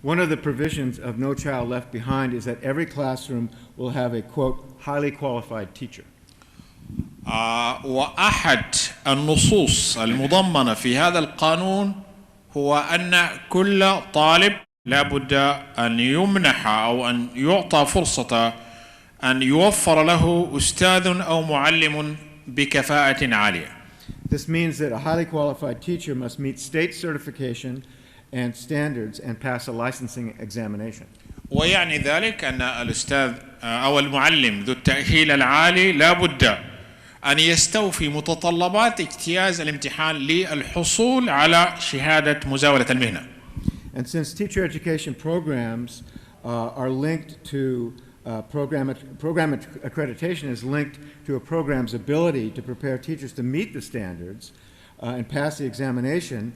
One of the provisions of No Child Left Behind is that every classroom will have a, quote, highly qualified teacher. وأحد النصوص المضمنة في هذا القانون هو أن كل طالب لا بد أن يمنح أو أن يعطى فرصة أن يوفر له أستاذ أو معلم بكفاءة عالية. This means that a highly qualified teacher must meet state certification and standards and pass a licensing examination. ويعني ذلك أن الأستاذ أو المعلم ذو التأهيل العالي لا بد أن يستوفي متطلبات اجتياز الامتحان للحصول على شهادة مزاولة المهنة. And since teacher education programs are linked to program accreditation is linked to a program's ability to prepare teachers to meet the standards and pass the examination,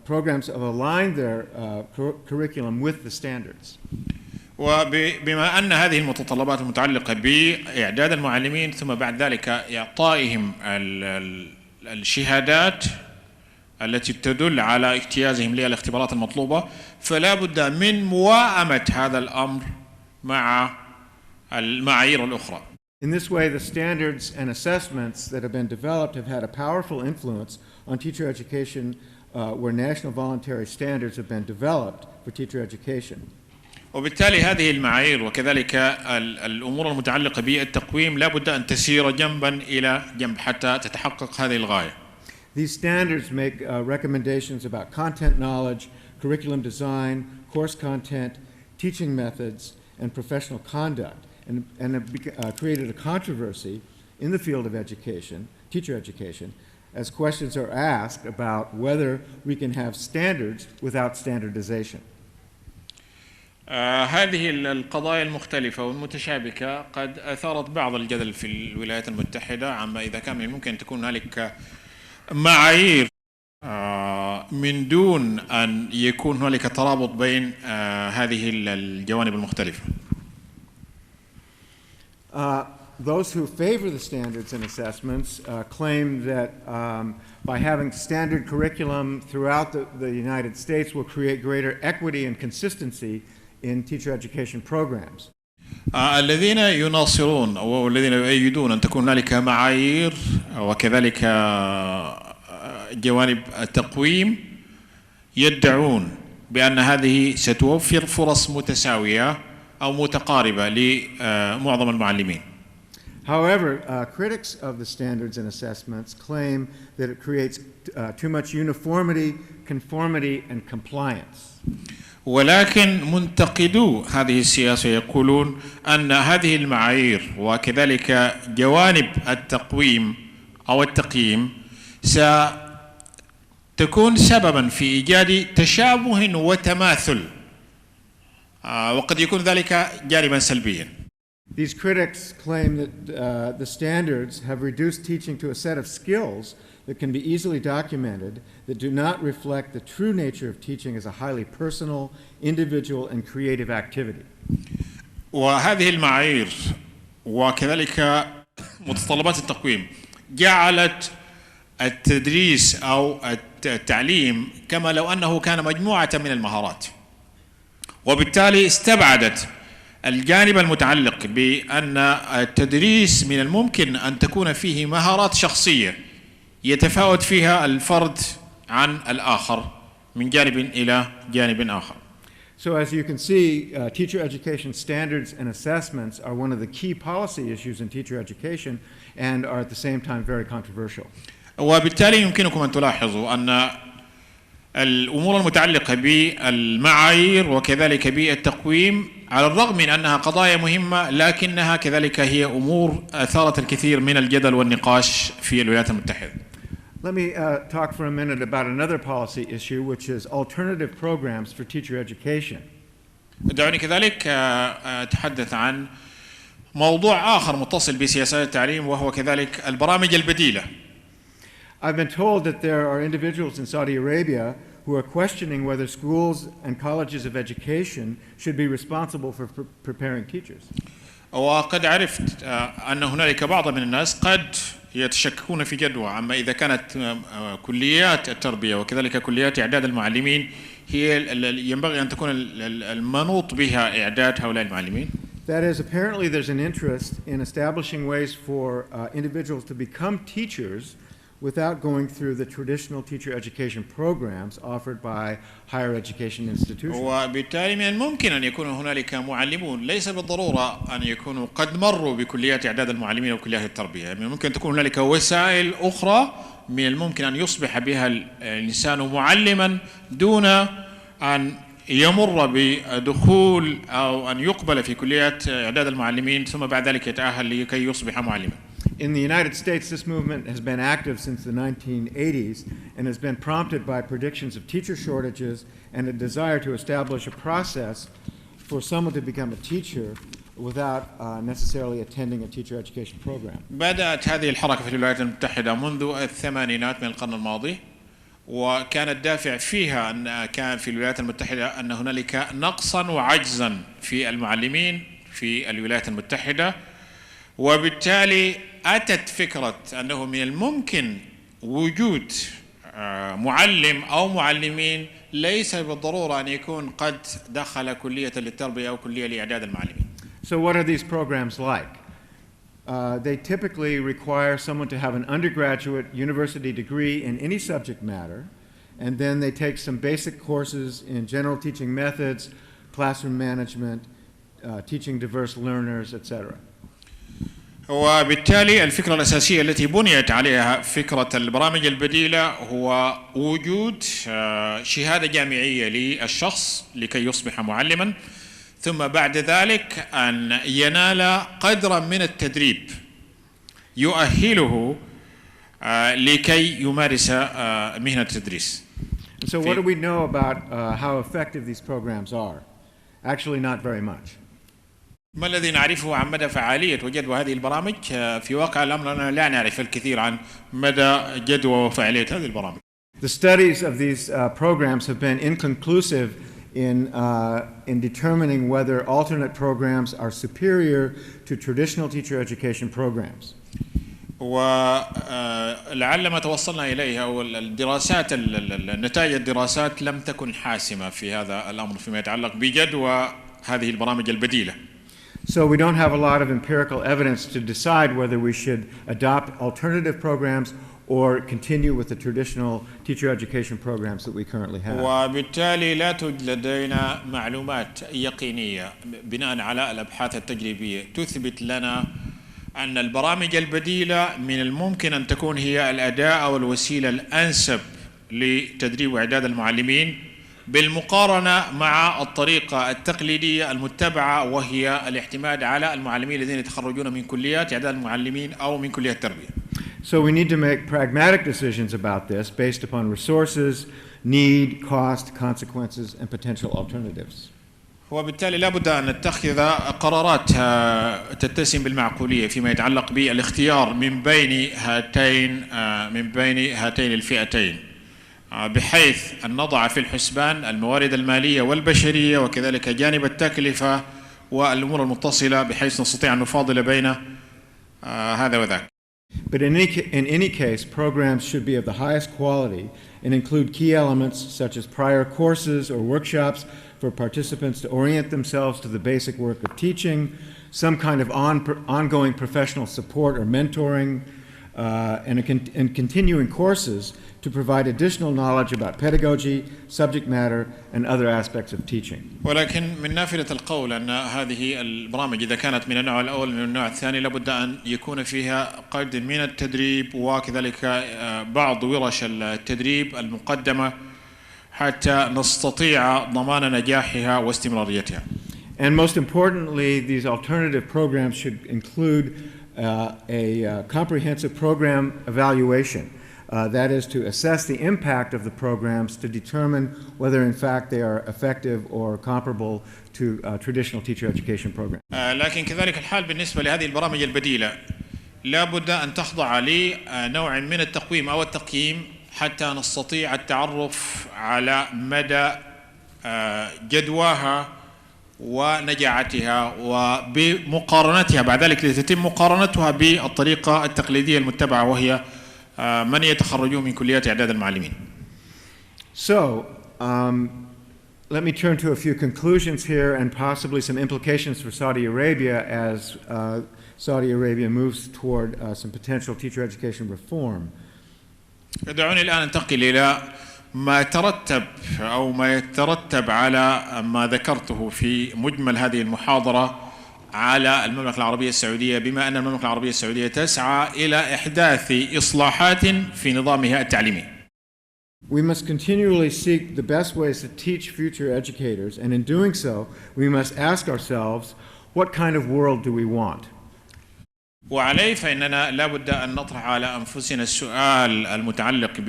programs have aligned their curriculum with the standards. وبما أن هذه المتطلبات المتعلقة بإعداد المعلمين ثم بعد ذلك إعطائهم الشهادات التي تدل على اجتيازهم للاختبارات المطلوبة، فلا بد من موائمة هذا الأمر مع المعايير الأخرى. In this way, the standards and assessments that have been developed have had a powerful influence on teacher education where national voluntary standards have been developed for teacher education. وبالتالي هذه المعايير وكذلك الأمور المتعلقة بالتقويم لا بد أن تسير جنبا إلى جنب حتى تتحقق هذه الغاية. These standards make recommendations about content knowledge, curriculum design, course content, teaching methods, and professional conduct, and have created a controversy in the field of education, teacher education, as questions are asked about whether we can have standards without standardization. هذه القضايا المختلفة والمتشابكة قد أثارت بعض الجدل في الولايات المتحدة عما إذا كان من الممكن أن تكون هنالك معايير من دون أن يكون هنالك ترابط بين هذه الجوانب المختلفة. Those who favor the standards and assessments claim that by having standard curriculum throughout the United States will create greater equity and consistency in teacher education programs. الذين يناصرون أو الذين يؤيدون أن تكون هنالك معايير وكذلك جوانب التقويم يدعون بأن هذه ستوفر فرص متساوية أو متقاربة لمعظم المعلمين. However, critics of the standards and assessments claim that it creates too much uniformity, conformity, and compliance. ولكن منتقدو هذه السياسة يقولون أن هذه المعايير وكذلك جوانب التقويم أو التقييم ستكون سببا في إيجاد تشابه وتماثل وقد يكون ذلك جانبا سلبيا. These critics claim that the standards have reduced teaching to a set of skills that can be easily documented that do not reflect the true nature of teaching as a highly personal, individual, and creative activity. وهذه المعايير وكذلك متطلبات التقويم جعلت التدريس أو التعليم كما لو أنه كان مجموعة من المهارات، وبالتالي استبعدت الجانب المتعلق بأن التدريس من الممكن أن تكون فيه مهارات شخصية يتفاوت فيها الفرد عن الآخر من جانب إلى جانب آخر. So as you can see, teacher education standards and assessments are one of the key policy issues in teacher education and are at the same time very controversial. وبالتالي يمكنكم أن تلاحظوا أن الأمور المتعلقة بالمعايير وكذلك بالتقويم على الرغم من أنها قضايا مهمة لكنها كذلك هي أمور أثارت الكثير من الجدل والنقاش في الولايات المتحدة. Let me talk for a minute about another policy issue, which is alternative programs for teacher education. دعوني كذلك أتحدث عن موضوع آخر متصل بسياسات التعليم وهو كذلك البرامج البديلة. I've been told that there are individuals in Saudi Arabia who are questioning whether schools and colleges of education should be responsible for preparing teachers. وقد عرفت أن هنالك بعض من الناس قد يتشككون في جدوى عما إذا كانت كليات التربية وكذلك كليات إعداد المعلمين ينبغي أن تكون المنوط بها إعداد هؤلاء المعلمين؟ That is, apparently there's an interest in establishing ways for individuals to become teachers without going through the traditional teacher education programs offered by higher education institutions. وبالتالي من الممكن أن يكون هنالك معلمون ليس بالضرورة أن يكونوا قد مروا بكليات إعداد المعلمين أو كليات التربية، يعني ممكن تكون هنالك وسائل أخرى من الممكن أن يصبح بها الإنسان معلما دون أن يمر بدخول أو أن يقبل في كليات إعداد المعلمين ثم بعد ذلك يتأهل لكي يصبح معلما. In the United States, this movement has been active since the 1980s and has been prompted by predictions of teacher shortages and a desire to establish a process for someone to become a teacher without necessarily attending a teacher education program. بدأت هذه الحركة في الولايات المتحدة منذ الثمانينات من القرن الماضي، وكان الدافع فيها أن كان في الولايات المتحدة أن هنالك نقصا وعجزا في المعلمين في الولايات المتحدة، وبالتالي أتت فكرة أنه من الممكن وجود معلم أو معلمين ليس بالضرورة أن يكون قد دخل كلية للتربية أو كلية لإعداد المعلمين. So what are these programs like? They typically require someone to have an undergraduate university degree in any subject matter, and then they take some basic courses in general teaching methods, classroom management, teaching diverse learners, etc. وبالتالي الفكرة الأساسية التي بنيت عليها فكرة البرامج البديلة هو وجود شهادة جامعية للشخص لكي يصبح معلما، ثم بعد ذلك أن ينال قدرا من التدريب يؤهله لكي يمارس مهنة التدريس. So what do we know about how effective these programs are? Actually, not very much. ما الذي نعرفه عن مدى فعالية وجدوى هذه البرامج؟ في واقع الأمر أننا لا نعرف الكثير عن مدى جدوى وفعالية هذه البرامج. The studies of these programs have been inconclusive in determining whether alternate programs are superior to traditional teacher education programs. ولعل ما توصلنا إليه أو الدراسات نتائج الدراسات لم تكن حاسمة في هذا الأمر فيما يتعلق بجدوى هذه البرامج البديلة. So we don't have a lot of empirical evidence to decide whether we should adopt alternative programs or continue with the traditional teacher education programs that we currently have. وبالتالي لا توجد لدينا معلومات يقينية بناء على الأبحاث التجريبية تثبت لنا أن البرامج البديلة من الممكن أن تكون هي الأداة أو الوسيلة الأنسب لتدريب وإعداد المعلمين بالمقارنة مع الطريقة التقليدية المتبعة وهي الاعتماد على المعلمين الذين يتخرجون من كليات إعداد المعلمين أو من كليات التربية. So we need to make pragmatic decisions about this based upon resources, need, cost, consequences, and potential alternatives. وبالتالي لا بد أن نتخذ قرارات تتسم بالمعقولية فيما يتعلق بالاختيار من بين هاتين الفئتين، بحيث أن نضع في الحسبان الموارد المالية والبشرية وكذلك جانب التكلفة والأمور المتصلة بحيث نستطيع أن نفاضل بين هذا وذاك. But in any case, programs should be of the highest quality and include key elements such as prior courses or workshops for participants to orient themselves to the basic work of teaching, some kind of ongoing professional support or mentoring, and continuing courses to provide additional knowledge about pedagogy, subject matter, and other aspects of teaching. ولكن من نافذة القول أن هذه البرامج إذا كانت من النوع الأول من النوع الثاني لابد أن يكون فيها قدر من التدريب وكذلك بعض ورش التدريب المقدمة حتى نستطيع ضمان نجاحها واستمراريتها. And most importantly, these alternative programs should include a comprehensive program evaluation. That is to assess the impact of the programs to determine whether in fact they are effective or comparable to traditional teacher education programs. لكن كذلك الحال بالنسبة لهذه البرامج البديلة لا بد أن تخضع لنوع من التقويم أو التقييم حتى نستطيع التعرف على مدى جدواها ونجاعتها وبمقارنتها بعد ذلك لتتم مقارنتها بالطريقة التقليدية المتبعة وهي من يتخرجون من كليات إعداد المعلمين. So, let me turn to a few conclusions here and possibly some implications for Saudi Arabia as Saudi Arabia moves toward some potential teacher education reform. دعوني الآن أنتقل إلى ما يترتب على ما ذكرته في مجمل هذه المحاضرة على المملكة العربية السعودية، بما أن المملكة العربية السعودية تسعى إلى إحداث إصلاحات في نظامها التعليمي. We must continually seek the best ways to teach future educators, and in doing so, we must ask ourselves, what kind of world do we want? وعليه فإننا لا بد أن نطرح على أنفسنا السؤال المتعلق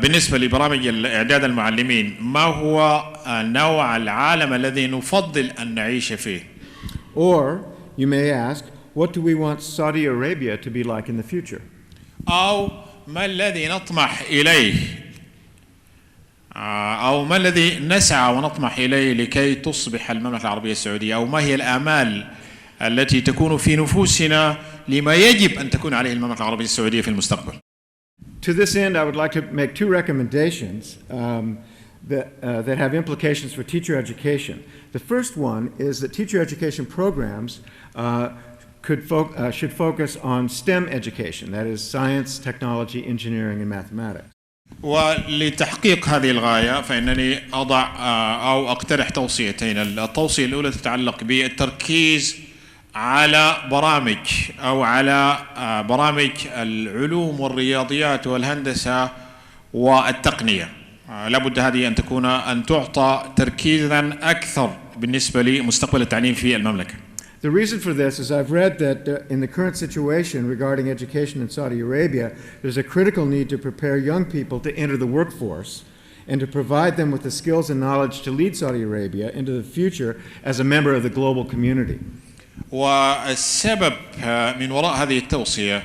بالنسبة لبرامج الإعداد المعلمين، ما هو نوع العالم الذي نفضل أن نعيش فيه؟ Or you may ask, what do we want Saudi Arabia to be like in the future? أو ما الذي نطمح إليه، أو ما الذي نسعى ونطمح إليه لكي تصبح المملكة العربية السعودية، أو ما هي الآمال التي تكون في نفوسنا لما يجب أن تكون عليه المملكة العربية السعودية في المستقبل. To this end, I would like to make two recommendations that have implications for teacher education. The first one is that teacher education programs should focus on STEM education, that is science, technology, engineering, and mathematics. ولتحقيق هذه الغاية فإنني أضع أو أقترح توصيتين. التوصية الأولى تتعلق بالتركيز على برامج العلوم والرياضيات والهندسة والتقنية. لابد هذه أن تعطى تركيزا أكثر بالنسبة لمستقبل التعليم في المملكة. The reason for this is I've read that in the current situation regarding education in Saudi Arabia, there's a critical need to prepare young people to enter the workforce and to provide them with the skills and knowledge to lead Saudi Arabia into the future as a member of the global community. والسبب من وراء هذه التوصية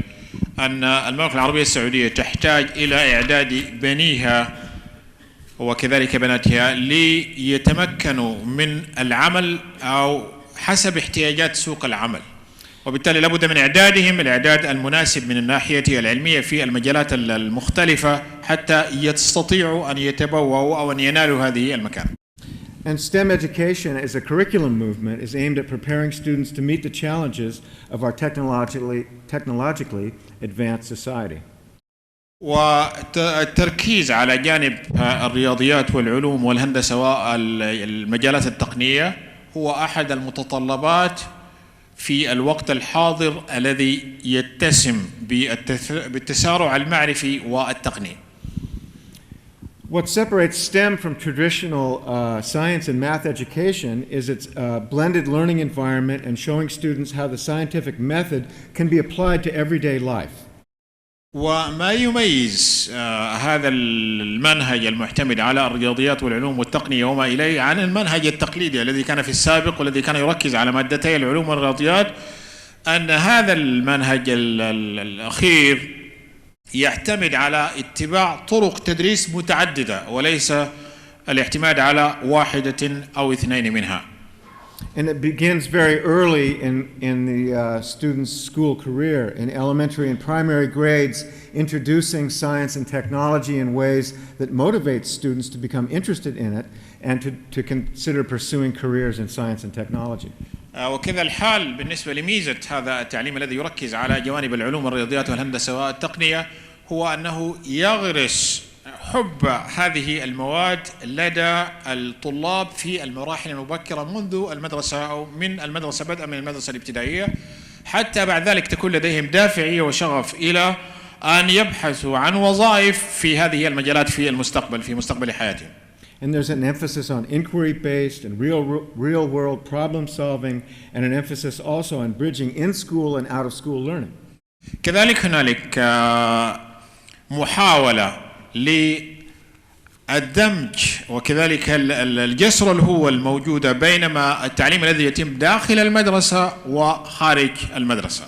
أن المملكة العربية السعودية تحتاج إلى إعداد بنيها وكذلك بناتها ليتمكنوا من العمل أو حسب احتياجات سوق العمل، وبالتالي لابد من إعدادهم الإعداد المناسب من الناحية العلمية في المجالات المختلفة حتى يستطيعوا أن يتبوأوا أو أن ينالوا هذه المكانة. And STEM education as a curriculum movement is aimed at preparing students to meet the challenges of our technologically advanced society. والتركيز على جانب الرياضيات والعلوم والهندسة والمجالات التقنية هو أحد المتطلبات في الوقت الحاضر الذي يتسم بالتسارع المعرفي والتقني. What separates STEM from traditional science and math education is its blended learning environment and showing students how the scientific method can be applied to everyday life. وما يميز هذا المنهج المعتمد على الرياضيات والعلوم والتقنية وما إليه عن المنهج التقليدي الذي كان في السابق والذي كان يركز على مادتي العلوم والرياضيات، أن هذا المنهج الأخير يعتمد على اتباع طرق تدريس متعددة وليس الاعتماد على واحدة أو اثنين منها. And it begins very early in the student's school career, in elementary and primary grades, introducing science and technology in ways that motivate students to become interested in it and to consider pursuing careers in science and technology. وكذا الحال بالنسبة لميزة هذا التعليم الذي يركز على جوانب العلوم والرياضيات والهندسة والتقنية هو أنه يغرس حب هذه المواد لدى الطلاب في المراحل المبكرة منذ المدرسة أو من المدرسة بدءا من المدرسة الابتدائية، حتى بعد ذلك تكون لديهم دافعية وشغف إلى أن يبحثوا عن وظائف في هذه المجالات في المستقبل، في مستقبل حياتهم. And there's an emphasis on inquiry-based and real-world problem-solving, and an emphasis also on bridging in-school and out-of-school learning. كذلك هنالك محاولة للدمج وكذلك الجسر الهوة الموجودة بين التعليم الذي يتم داخل المدرسة وخارج المدرسة.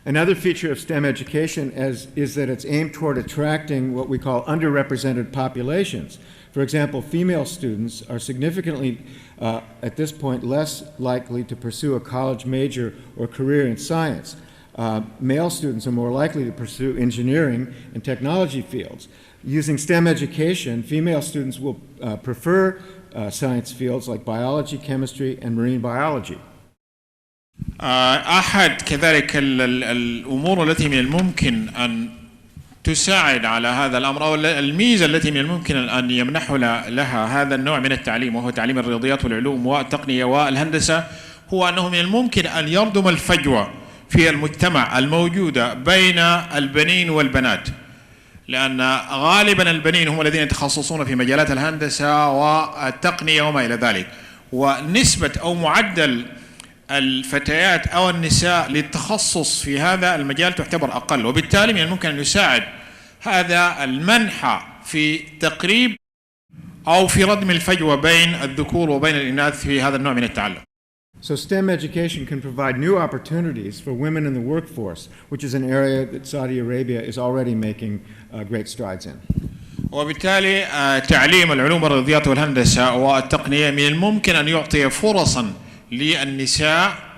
Another feature of STEM education is that it's aimed toward attracting what we call underrepresented populations. For example, female students are significantly, at this point, less likely to pursue a college major or career in science. male students are more likely to pursue engineering and technology fields. Using STEM education, female students will prefer science fields like biology, chemistry, and marine biology. أحد كذلك الأمور التي من الممكن أن تساعد على هذا الأمر، أو الميزة التي من الممكن أن يمنح لها هذا النوع من التعليم، وهو تعليم الرياضيات والعلوم والتقنية والهندسة، هو أنه من الممكن أن يردم الفجوة في المجتمع الموجودة بين البنين والبنات، لأن غالبا البنين هم الذين يتخصصون في مجالات الهندسة والتقنية وما إلى ذلك، ونسبة أو معدل الفتيات أو النساء للتخصص في هذا المجال تعتبر أقل، وبالتالي من الممكن أن يساعد هذا المنحى في تقريب أو في ردم الفجوة بين الذكور وبين الإناث في هذا النوع من التعلم. So STEM education can provide new opportunities for women in the workforce, which is an area that Saudi Arabia is already making great strides in. وبالتالي تعليم العلوم الرياضيات والهندسة والتقنية من الممكن أن يعطي فرصا للنساء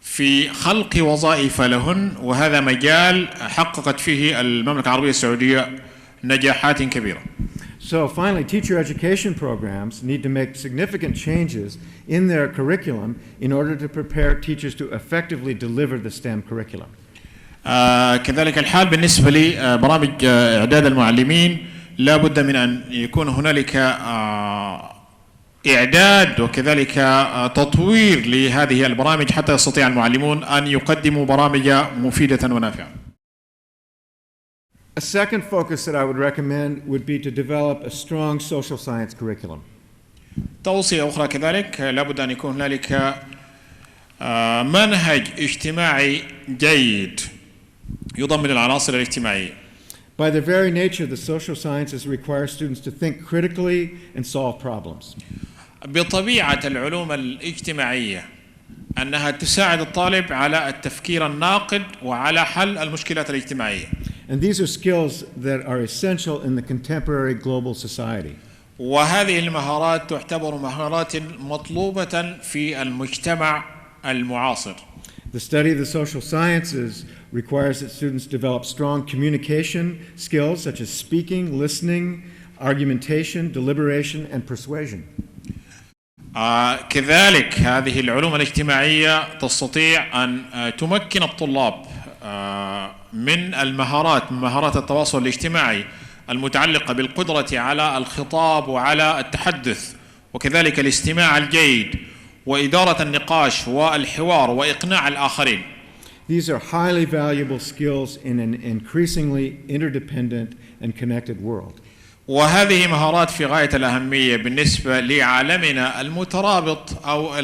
في خلق وظائف لهن، وهذا مجال حققت فيه المملكة العربية السعودية نجاحات كبيرة. So finally, teacher education programs need to make significant changes in their curriculum in order to prepare teachers to effectively deliver the STEM curriculum. كذلك الحال بالنسبة لبرامج إعداد المعلمين، لا بد من أن يكون هنالك إعداد وكذلك تطوير لهذه البرامج حتى يستطيع المعلمون أن يقدموا برامج مفيدة ونافعة. A second focus that I would recommend would be to develop a strong social science curriculum. توصية أخرى كذلك، لا بد أن يكون هنالك منهج اجتماعي جيد يضمن العناصر الاجتماعية. By their very nature, the social sciences require students to think critically and solve problems. بطبيعة العلوم الاجتماعية أنها تساعد الطالب على التفكير الناقد وعلى حل المشكلات الاجتماعية. And these are skills that are essential in the contemporary global society. وهذه المهارات تعتبر مهارات مطلوبة في المجتمع المعاصر. The study of the social sciences requires that students develop strong communication skills such as speaking, listening, argumentation, deliberation, and persuasion. كذلك هذه العلوم الاجتماعية تستطيع أن تمكن الطلاب من المهارات، من مهارات التواصل الاجتماعي المتعلقة بالقدرة على الخطاب وعلى التحدث، وكذلك الاستماع الجيد وإدارة النقاش والحوار وإقناع الآخرين. These are highly valuable skills in an increasingly interdependent and connected world. وهذه مهارات في غاية الأهمية بالنسبة لعالمنا المترابط أو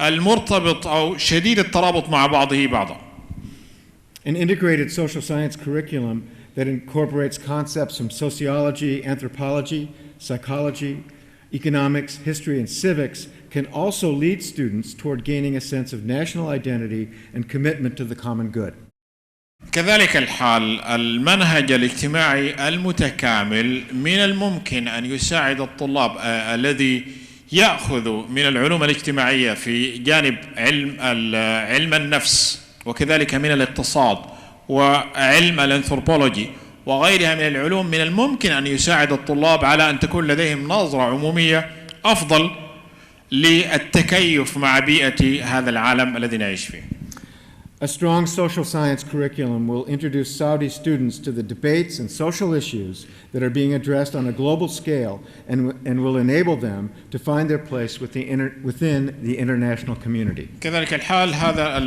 المرتبط أو شديد الترابط مع بعضه بعضا. An integrated social science curriculum that incorporates concepts from sociology, anthropology, psychology, economics, history, and civics can also lead students toward gaining a sense of national identity and commitment to the common good. كذلك الحال المنهج الاجتماعي المتكامل من الممكن أن يساعد الطلاب الذي يأخذ من العلوم الاجتماعية في جانب علم النفس وكذلك من الاقتصاد وعلم الأنثروبولوجي وغيرها من العلوم، من الممكن أن يساعد الطلاب على أن تكون لديهم نظرة عمومية أفضل للتكيف مع بيئة هذا العالم الذي نعيش فيه. A strong social science curriculum will introduce Saudi students to the debates and social issues that are being addressed on a global scale and will enable them to find their place within the international community. كذلك الحال هذا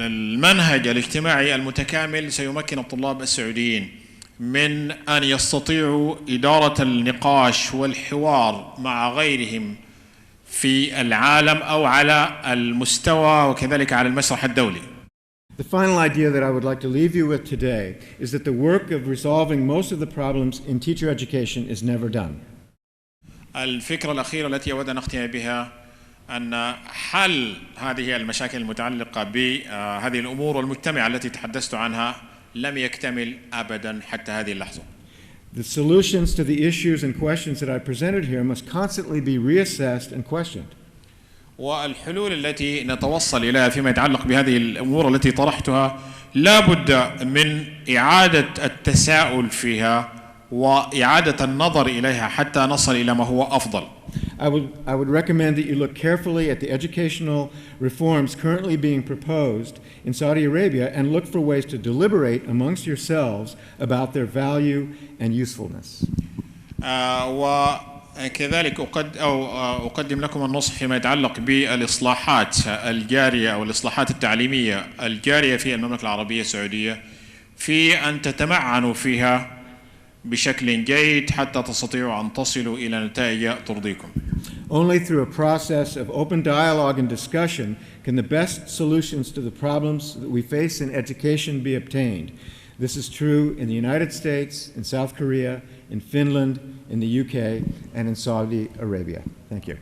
المنهج الاجتماعي المتكامل سيمكن الطلاب السعوديين من أن يستطيعوا إدارة النقاش والحوار مع غيرهم في العالم أو على المستوى وكذلك على المسرح الدولي. The final idea that I would like to leave you with today is that the work of resolving most of the problems in teacher education is never done. الفكرة الأخيرة التي أود أن أختم بها أن حل هذه المشاكل المتعلقة بهذه الأمور والمجتمع التي تحدثت عنها لم يكتمل أبدا حتى هذه اللحظة. The solutions to the issues and questions that I presented here must constantly be reassessed and questioned. والحلول التي نتوصل إليها فيما يتعلق بهذه الأمور التي طرحتها لا بد من إعادة التساؤل فيها وإعادة النظر إليها حتى نصل إلى ما هو أفضل. I would recommend that you look carefully at the educational reforms currently being proposed in Saudi Arabia and look for ways to deliberate amongst yourselves about their value and usefulness. وكذلك أقدم لكم النصح فيما يتعلق بالإصلاحات الجارية أو الإصلاحات التعليمية الجارية في المملكة العربية السعودية في أن تتمعنوا فيها بشكل جيد حتى تستطيعوا أن تصلوا إلى نتائج ترضيكم. Only through a process of open dialogue and discussion can the best solutions to the problems that we face in education be obtained. This is true in the United States, in South Korea, in Finland, in the UK, and in Saudi Arabia. Thank you.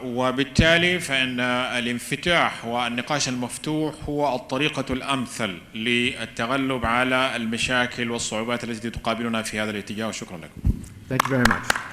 وبالتالي فإن الانفتاح والنقاش المفتوح هو الطريقة الأمثل للتغلب على المشاكل والصعوبات التي تقابلنا في هذا الاتجاه. وشكرا لكم. Thank you very much.